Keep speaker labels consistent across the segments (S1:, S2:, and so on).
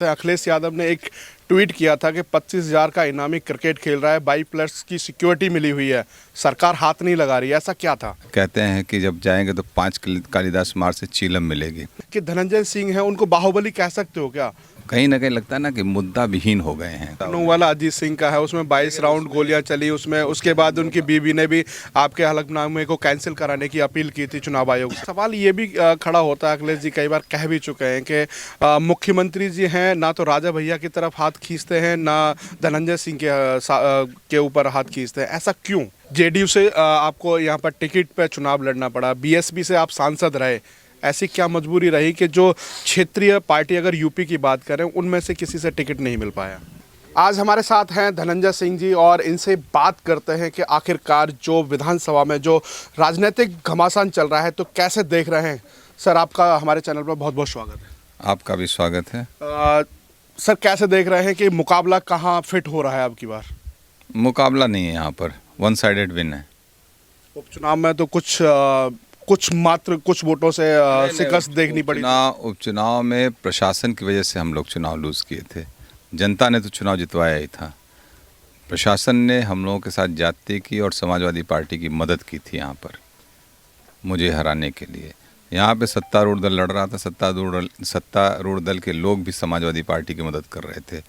S1: अखिलेश यादव ने एक ट्वीट किया था कि 25,000 का इनामी क्रिकेट खेल रहा है, 22+ की सिक्योरिटी मिली हुई है, सरकार हाथ नहीं लगा रही है। ऐसा क्या था
S2: कहते हैं कि जब जाएंगे तो 5 कालिदास मार्ग से चीलम मिलेगी।
S1: कि धनंजय सिंह है, उनको बाहुबली कह सकते हो क्या?
S2: कहीं ना कहीं लगता है ना कि मुद्दा विहीन हो गए हैं।
S1: लखनऊ वाला अजीत सिंह का है, उसमें 22 राउंड गोलियां चली, उसमें उसके बाद उनकी बीवी ने भी आपके हलफनामे को कैंसिल कराने की अपील की थी चुनाव आयोग से। सवाल ये भी खड़ा होता है, अखिलेश जी कई बार कह भी चुके हैं कि मुख्यमंत्री जी हैं ना तो राजा भैया की तरफ हाथ खींचते हैं, ना धनंजय सिंह के ऊपर हाथ खींचते हैं। ऐसा क्यों? जेडीयू से आपको यहाँ पर टिकट पे चुनाव लड़ना पड़ा, बीएसपी से आप सांसद रहे, ऐसी क्या मजबूरी रही कि जो क्षेत्रीय पार्टी, अगर यूपी की बात करें, उनमें से किसी से टिकट नहीं मिल पाया? आज हमारे साथ हैं धनंजय सिंह जी और इनसे बात करते हैं कि आखिरकार जो विधानसभा में जो राजनीतिक घमासान चल रहा है तो कैसे देख रहे हैं। सर, आपका हमारे चैनल पर बहुत बहुत स्वागत है।
S2: आपका भी स्वागत है।
S1: सर, कैसे देख रहे हैं कि मुकाबला कहाँ फिट हो रहा है अब की बार?
S2: मुकाबला नहीं है, यहाँ पर वन साइडेड विन है।
S1: उपचुनाव में तो कुछ वोटों से शिकस्त देखनी पड़ी।
S2: उपचुनाव में प्रशासन की वजह से हम लोग चुनाव लूज किए थे। जनता ने तो चुनाव जितवाया ही था। प्रशासन ने हम लोगों के साथ जाति की और समाजवादी पार्टी की मदद की थी यहाँ पर मुझे हराने के लिए। यहाँ पे सत्तारूढ़ दल लड़ रहा था, सत्तारूढ़ दल के लोग भी समाजवादी पार्टी की मदद कर रहे थे।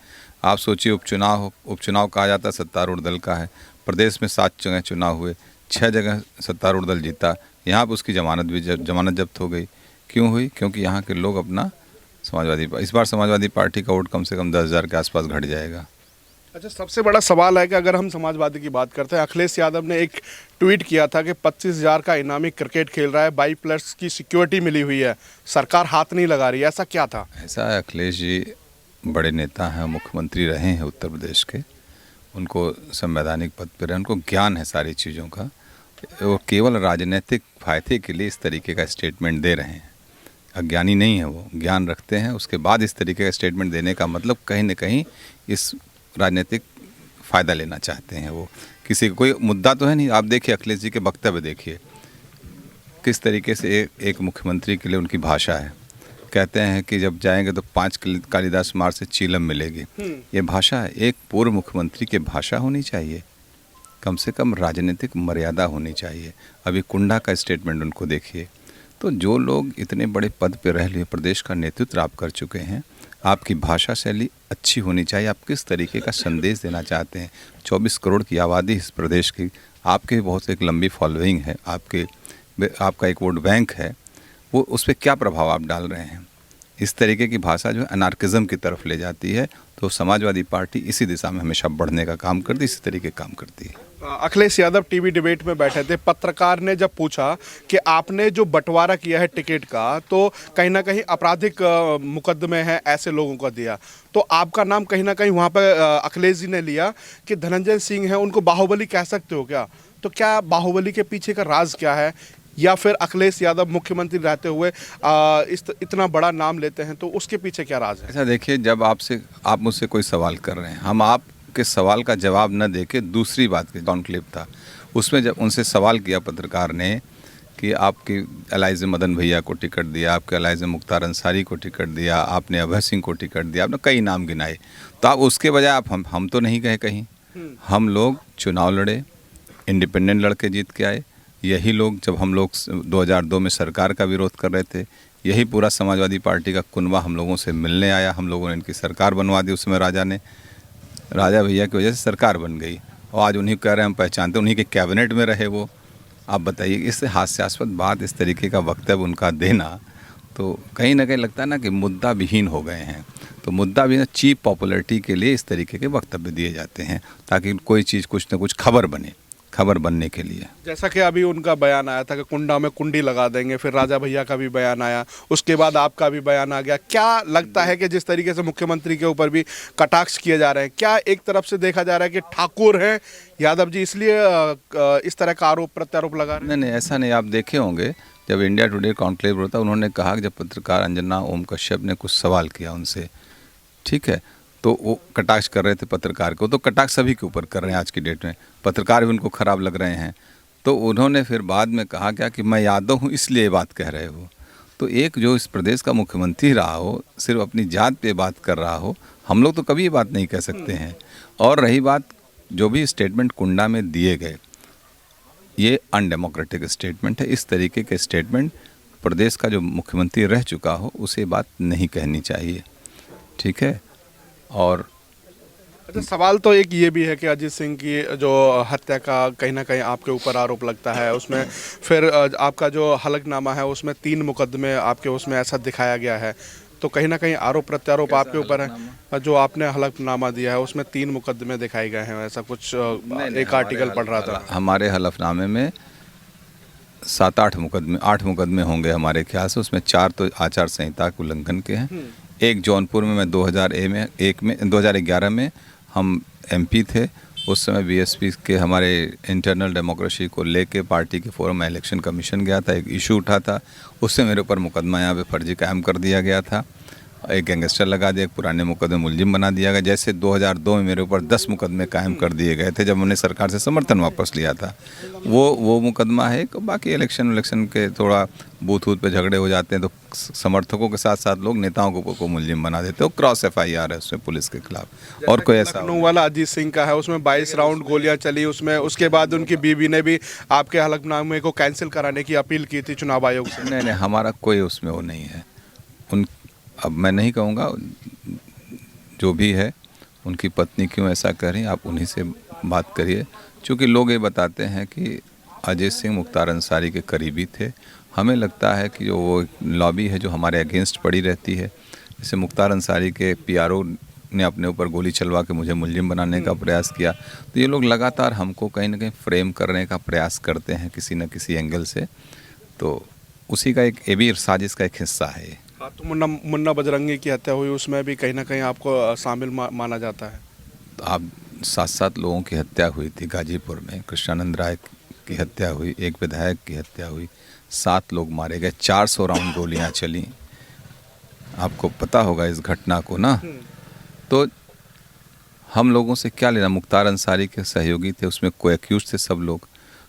S2: आप सोचिए, उपचुनाव कहा जाता सत्तारूढ़ दल का है। प्रदेश में 7 जगह चुनाव हुए, 6 जगह सत्तारूढ़ दल जीता। यहाँ पर उसकी जमानत जब्त हो गई। क्यों हुई? क्योंकि यहाँ के लोग अपना इस बार समाजवादी पार्टी का वोट कम से कम 10,000 के आसपास घट जाएगा।
S1: अच्छा, सबसे बड़ा सवाल है कि अगर हम समाजवादी की बात करते हैं, अखिलेश यादव ने एक ट्वीट किया था कि 25,000 का इनामी क्रिकेट खेल रहा है, 22+ की सिक्योरिटी मिली हुई है, सरकार हाथ नहीं लगा रही है। ऐसा क्या था?
S2: ऐसा है, अखिलेश जी बड़े नेता हैं, मुख्यमंत्री रहे हैं उत्तर प्रदेश के, उनको संवैधानिक पद पर है, उनको ज्ञान है सारी चीज़ों का। वो केवल राजनीतिक फायदे के लिए इस तरीके का स्टेटमेंट दे रहे हैं। अज्ञानी नहीं है, वो ज्ञान रखते हैं। उसके बाद इस तरीके का स्टेटमेंट देने का मतलब कहीं ना कहीं इस राजनीतिक फ़ायदा लेना चाहते हैं। वो किसी कोई मुद्दा तो है नहीं। आप देखिए अखिलेश जी के वक्तव्य देखिए, किस तरीके से एक मुख्यमंत्री के लिए उनकी भाषा है। कहते हैं कि जब जाएंगे तो 5 कालिदास मार्ग से चीलम मिलेगी। ये भाषा है, एक पूर्व मुख्यमंत्री की भाषा होनी चाहिए। कम से कम राजनीतिक मर्यादा होनी चाहिए। अभी कुंडा का स्टेटमेंट उनको देखिए। तो जो लोग इतने बड़े पद पर रह लिए, प्रदेश का नेतृत्व आप कर चुके हैं, आपकी भाषा शैली अच्छी होनी चाहिए। आप किस तरीके का संदेश देना चाहते हैं? 24 करोड़ की आबादी इस प्रदेश की, आपके बहुत एक लंबी फॉलोइंग है, आपका एक वोट बैंक है, वो उस पर क्या प्रभाव आप डाल रहे हैं? इस तरीके की भाषा जो है अनार्किज्म की तरफ ले जाती है। तो समाजवादी पार्टी इसी दिशा में हमेशा बढ़ने का काम करती है, इसी तरीके काम करती है।
S1: अखिलेश यादव टीवी डिबेट में बैठे थे, पत्रकार ने जब पूछा कि आपने जो बंटवारा किया है टिकट का, तो कहीं ना कहीं आपराधिक मुकदमे हैं, ऐसे लोगों को दिया, तो आपका नाम कहीं ना कहीं वहाँ पर अखिलेश जी ने लिया कि धनंजय सिंह है, उनको बाहुबली कह सकते हो क्या? तो क्या बाहुबली के पीछे का राज क्या है? या फिर अखिलेश यादव मुख्यमंत्री रहते हुए इतना बड़ा नाम लेते हैं, तो उसके पीछे क्या राज है?
S2: ऐसा देखिए, जब आप मुझसे कोई सवाल कर रहे हैं, हम आपके सवाल का जवाब न देके दूसरी बात के कॉन्क्लेव था, उसमें जब उनसे सवाल किया पत्रकार ने कि आपके एलाइज़ मदन भैया को टिकट दिया, आपके एलाइज़ मुख्तार अंसारी को टिकट दिया, आपने अभय सिंह को टिकट दिया, आपने कई नाम गिनाए, तो आप उसके बजाय आप हम तो नहीं गए कहीं। हम लोग चुनाव लड़े, इंडिपेंडेंट लड़के जीत के आए। यही लोग, जब हम लोग 2002 में सरकार का विरोध कर रहे थे, यही पूरा समाजवादी पार्टी का कुनबा हम लोगों से मिलने आया। हम लोगों ने इनकी सरकार बनवा दी। उसमें राजा भैया की वजह से सरकार बन गई, और आज उन्हीं कह रहे हैं हम पहचानते, उन्हीं के कैबिनेट में रहे वो। आप बताइए, इससे हास्यास्पद बात, इस तरीके का वक्तव्य उनका देना, तो कहीं ना कहीं लगता है ना कि मुद्दा विहीन हो गए हैं। तो मुद्दा भी चीप पॉपुलैरिटी के लिए इस तरीके के वक्तव्य दिए जाते हैं, ताकि कोई चीज़ कुछ ना कुछ खबर बनने के लिए।
S1: जैसा कि अभी उनका बयान आया था कि कुंडा में कुंडी लगा देंगे, फिर राजा भैया का भी बयान आया, उसके बाद आपका भी बयान आ गया। क्या लगता है कि जिस तरीके से मुख्यमंत्री के ऊपर भी कटाक्ष किए जा रहे हैं, क्या एक तरफ से देखा जा रहा है कि ठाकुर हैं यादव जी, इसलिए इस तरह का आरोप प्रत्यारोप लगा रहे हैं?
S2: नहीं, ऐसा नहीं। आप देखे होंगे, जब इंडिया टुडे कॉन्क्लेव होता, उन्होंने कहा कि जब पत्रकार अंजना ओम कश्यप ने कुछ सवाल किया उनसे, ठीक है, तो वो कटाक्ष कर रहे थे पत्रकार को, तो कटाक्ष सभी के ऊपर कर रहे हैं आज की डेट में। पत्रकार भी उनको ख़राब लग रहे हैं। तो उन्होंने फिर बाद में कहा क्या कि मैं यादव हूँ इसलिए ये बात कह रहे हो। तो एक जो इस प्रदेश का मुख्यमंत्री रहा हो, सिर्फ अपनी जात पे बात कर रहा हो, हम लोग तो कभी ये बात नहीं कह सकते हैं। और रही बात जो भी स्टेटमेंट कुंडा में दिए गए, ये अनडेमोक्रेटिक स्टेटमेंट है। इस तरीके के स्टेटमेंट प्रदेश का जो मुख्यमंत्री रह चुका हो उसे बात नहीं कहनी चाहिए, ठीक है। और
S1: अच्छा, सवाल तो एक ये भी है कि अजीत सिंह की जो हत्या का कहीं ना कहीं आपके ऊपर आरोप लगता है, उसमें फिर आपका जो हलफनामा है उसमें 3 मुकदमे आपके उसमें ऐसा दिखाया गया है, तो कहीं ना कहीं आरोप प्रत्यारोप आपके ऊपर है। जो आपने हलफनामा दिया है उसमें 3 मुकदमे दिखाए गए हैं, ऐसा कुछ एक आर्टिकल पढ़ रहा था।
S2: हमारे हलफनामे में 7-8 मुकदमे 8 मुकदमे होंगे हमारे ख्याल से। उसमें 4 तो आचार संहिता के उल्लंघन के हैं। एक जौनपुर में मैं 2011 में हम एमपी थे, उस समय बीएसपी के हमारे इंटरनल डेमोक्रेसी को लेके पार्टी के फोरम में इलेक्शन कमीशन गया था, एक इशू उठा था, उससे मेरे ऊपर मुकदमा यहाँ पे फर्जी कायम कर दिया गया था। एक गैंगस्टर लगा दिया, एक पुराने मुकदमे मुलजिम बना दिया गया। जैसे 2002 में मेरे ऊपर 10 मुकदमे कायम कर दिए गए थे जब हमने सरकार से समर्थन वापस लिया था, वो मुकदमा है। बाकी इलेक्शन के थोड़ा बूथ पे झगड़े हो जाते हैं तो समर्थकों के साथ साथ लोग नेताओं को मुलजिम बना देते हैं। क्रॉस FIR है उसमें पुलिस के खिलाफ। और कोई ऐसा
S1: लखनऊ वाला अजीत सिंह का है, उसमें 22 राउंड गोलियां चली, उसमें उसके बाद उनकी बीवी ने भी आपके हलफनामे को कैंसिल कराने की अपील की थी चुनाव आयोग से।
S2: नहीं, हमारा कोई उसमें वो नहीं है। अब मैं नहीं कहूँगा, जो भी है उनकी पत्नी क्यों ऐसा कर रही, आप उन्हीं से बात करिए। क्योंकि लोग ये बताते हैं कि अजय सिंह मुख्तार अंसारी के करीबी थे। हमें लगता है कि जो वो लॉबी है जो हमारे अगेंस्ट पड़ी रहती है, जैसे मुख्तार अंसारी के PRO ने अपने ऊपर गोली चलवा के मुझे मुलजिम बनाने का प्रयास किया, तो ये लोग लगातार हमको कहीं ना कहीं फ्रेम करने का प्रयास करते हैं किसी न किसी एंगल से। तो उसी का एक ये भी साजिश का एक हिस्सा है।
S1: हाँ, तो मुन्ना बजरंगी की हत्या हुई, उसमें भी कहीं ना कहीं आपको शामिल माना जाता है।
S2: तो आप 7 लोगों की हत्या हुई थी गाजीपुर में, कृष्णानंद राय की हत्या हुई, एक विधायक की हत्या हुई, 7 लोग मारे गए, 400 राउंड गोलियां चली। आपको पता होगा इस घटना को ना। तो हम लोगों से क्या लेना, मुख्तार अंसारी के सहयोगी थे, उसमें को एक्यूज थे सब लोग।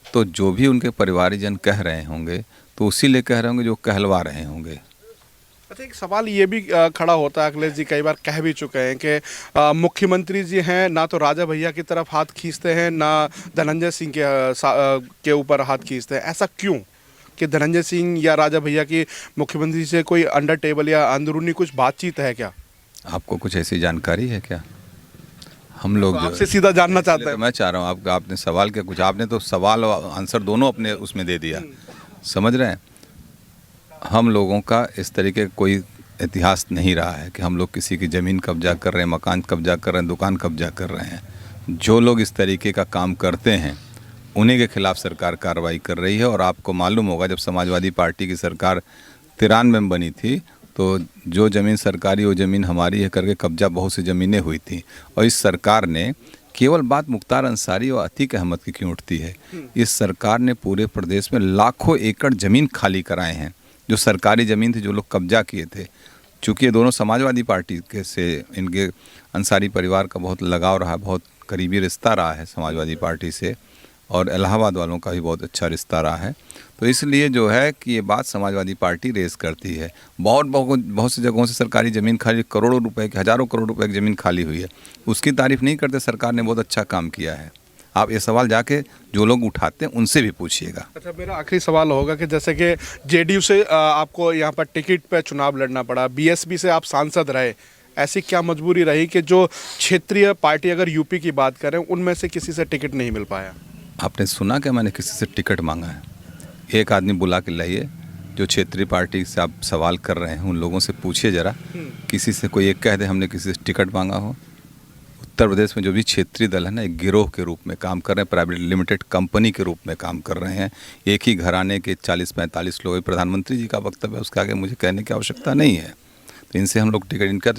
S2: तो जो भी उनके परिवारजन कह रहे होंगे तो उसी लिए कह रहे होंगे जो कहलवा रहे होंगे।
S1: अच्छा, एक सवाल ये भी खड़ा होता है, अखिलेश जी कई बार कह भी चुके हैं कि मुख्यमंत्री जी हैं ना तो राजा भैया की तरफ हाथ खींचते हैं ना धनंजय सिंह के ऊपर हाथ खींचते हैं। ऐसा क्यों कि धनंजय सिंह या राजा भैया की मुख्यमंत्री से कोई अंडर टेबल या अंदरूनी कुछ बातचीत है क्या?
S2: आपको कुछ ऐसी जानकारी है क्या? हम लोग
S1: तो आपसे सीधा जानना चाहते हैं।
S2: तो मैं चाह रहा हूँ आपने सवाल क्या, कुछ आपने तो सवाल और आंसर दोनों अपने उसमें दे दिया, समझ रहे हैं। हम लोगों का इस तरीके का कोई इतिहास नहीं रहा है कि हम लोग किसी की ज़मीन कब्जा कर रहे हैं, मकान कब्जा कर रहे हैं, दुकान कब्जा कर रहे हैं। जो लोग इस तरीके का काम करते हैं उन्हीं के खिलाफ सरकार कार्रवाई कर रही है। और आपको मालूम होगा जब समाजवादी पार्टी की सरकार 93 में बनी थी तो जो ज़मीन सरकारी वो ज़मीन हमारी है करके कब्जा बहुत सी ज़मीनें हुई थी। और इस सरकार ने, केवल बात मुख्तार अंसारी और अतीक अहमद की क्यों उठती है, इस सरकार ने पूरे प्रदेश में लाखों एकड़ ज़मीन खाली कराए हैं, जो सरकारी ज़मीन थी जो लोग कब्जा किए थे। चूँकि ये दोनों समाजवादी पार्टी के से इनके अंसारी परिवार का बहुत लगाव रहा, बहुत करीबी रिश्ता रहा है समाजवादी पार्टी से, और इलाहाबाद वालों का भी बहुत अच्छा रिश्ता रहा है। तो इसलिए जो है कि ये बात समाजवादी पार्टी रेस करती है। बहुत सी जगहों से सरकारी ज़मीन खाली, करोड़ों रुपए की, हज़ारों करोड़ रुपए की ज़मीन खाली हुई है, उसकी तारीफ़ नहीं करते। सरकार ने बहुत अच्छा काम किया है। आप ये सवाल जाके जो लोग उठाते हैं उनसे भी पूछिएगा। अच्छा,
S1: मेरा आखिरी सवाल होगा कि जैसे कि JDU से आपको यहाँ पर टिकट पे चुनाव लड़ना पड़ा, BSP से आप सांसद रहे, ऐसी क्या मजबूरी रही कि जो क्षेत्रीय पार्टी अगर यूपी की बात करें उनमें से किसी से टिकट नहीं मिल पाया?
S2: आपने सुना क्या मैंने किसी से टिकट मांगा है? एक आदमी बुला के लाइए जो क्षेत्रीय पार्टी से आप सवाल कर रहे हैं, उन लोगों से पूछिए ज़रा, किसी से कोई एक कह दे हमने किसी से टिकट मांगा हो। उत्तर प्रदेश में जो भी क्षेत्रीय दल है ना, एक गिरोह के रूप में काम कर रहे हैं, प्राइवेट लिमिटेड कंपनी के रूप में काम कर रहे हैं। एक ही घराने के 40-45 लोग। प्रधानमंत्री जी का वक्तव्य है, उसके आगे मुझे कहने की आवश्यकता नहीं है। तो इनसे हम लोग टिकट, इनका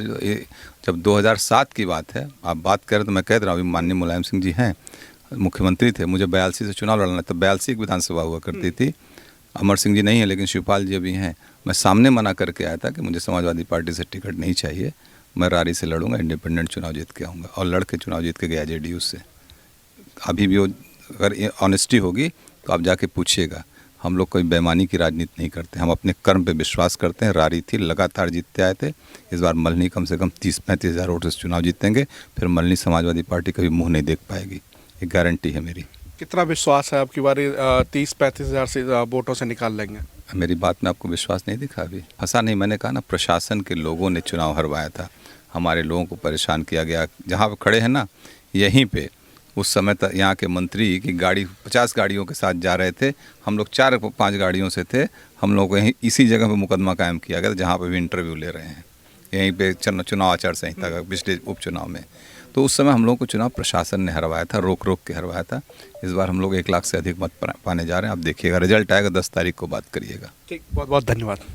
S2: जब 2007 की बात है, आप बात करें तो मैं कह रहा हूँ, माननीय मुलायम सिंह जी हैं मुख्यमंत्री थे, मुझे 82 से चुनाव लड़ना, तब 82 विधानसभा हुआ करती थी। अमर सिंह जी नहीं है लेकिन शिवपाल जी अभी हैं। मैं सामने मना करके आया था कि मुझे समाजवादी पार्टी से टिकट नहीं चाहिए, मैं रारी से लड़ूंगा, इंडिपेंडेंट चुनाव जीत के आऊँगा, और लड़ के चुनाव जीत के गया JDU से। अभी भी वो अगर ऑनेस्टी होगी तो आप जाके पूछिएगा। हम लोग कोई बेईमानी की राजनीति नहीं करते, हम अपने कर्म पे विश्वास करते हैं। रारी थी, लगातार जीतते आए थे। इस बार मल्हनी कम से कम 30-35 हज़ार वोटों से चुनाव जीतेंगे, फिर मल्हनी समाजवादी पार्टी कभी मुंह नहीं देख पाएगी, ये गारंटी है मेरी।
S1: कितना विश्वास है आपकी बारी 30-35 हज़ार से वोटों से निकाल लेंगे?
S2: मेरी बात में आपको विश्वास नहीं दिखा अभी? फंसा नहीं, मैंने कहा ना, प्रशासन के लोगों ने चुनाव हरवाया था, हमारे लोगों को परेशान किया गया। जहाँ पे खड़े हैं ना, यहीं पे उस समय तक यहाँ के मंत्री की गाड़ी 50 गाड़ियों के साथ जा रहे थे, हम लोग 4-5 गाड़ियों से थे। हम लोग को यहीं इसी जगह पे मुकदमा कायम किया गया था जहाँ पे भी इंटरव्यू ले रहे हैं, यहीं पे चुनाव आचार संहिता का पिछले उपचुनाव में। तो उस समय हम लोग को चुनाव प्रशासन ने हरवाया था, रोक रोक के हरवाया था। इस बार हम लोग 1 लाख से अधिक मत पाने जा रहे हैं। आप देखिएगा, रिजल्ट आएगा 10 तारीख को, बात करिएगा।
S1: ठीक, बहुत बहुत धन्यवाद।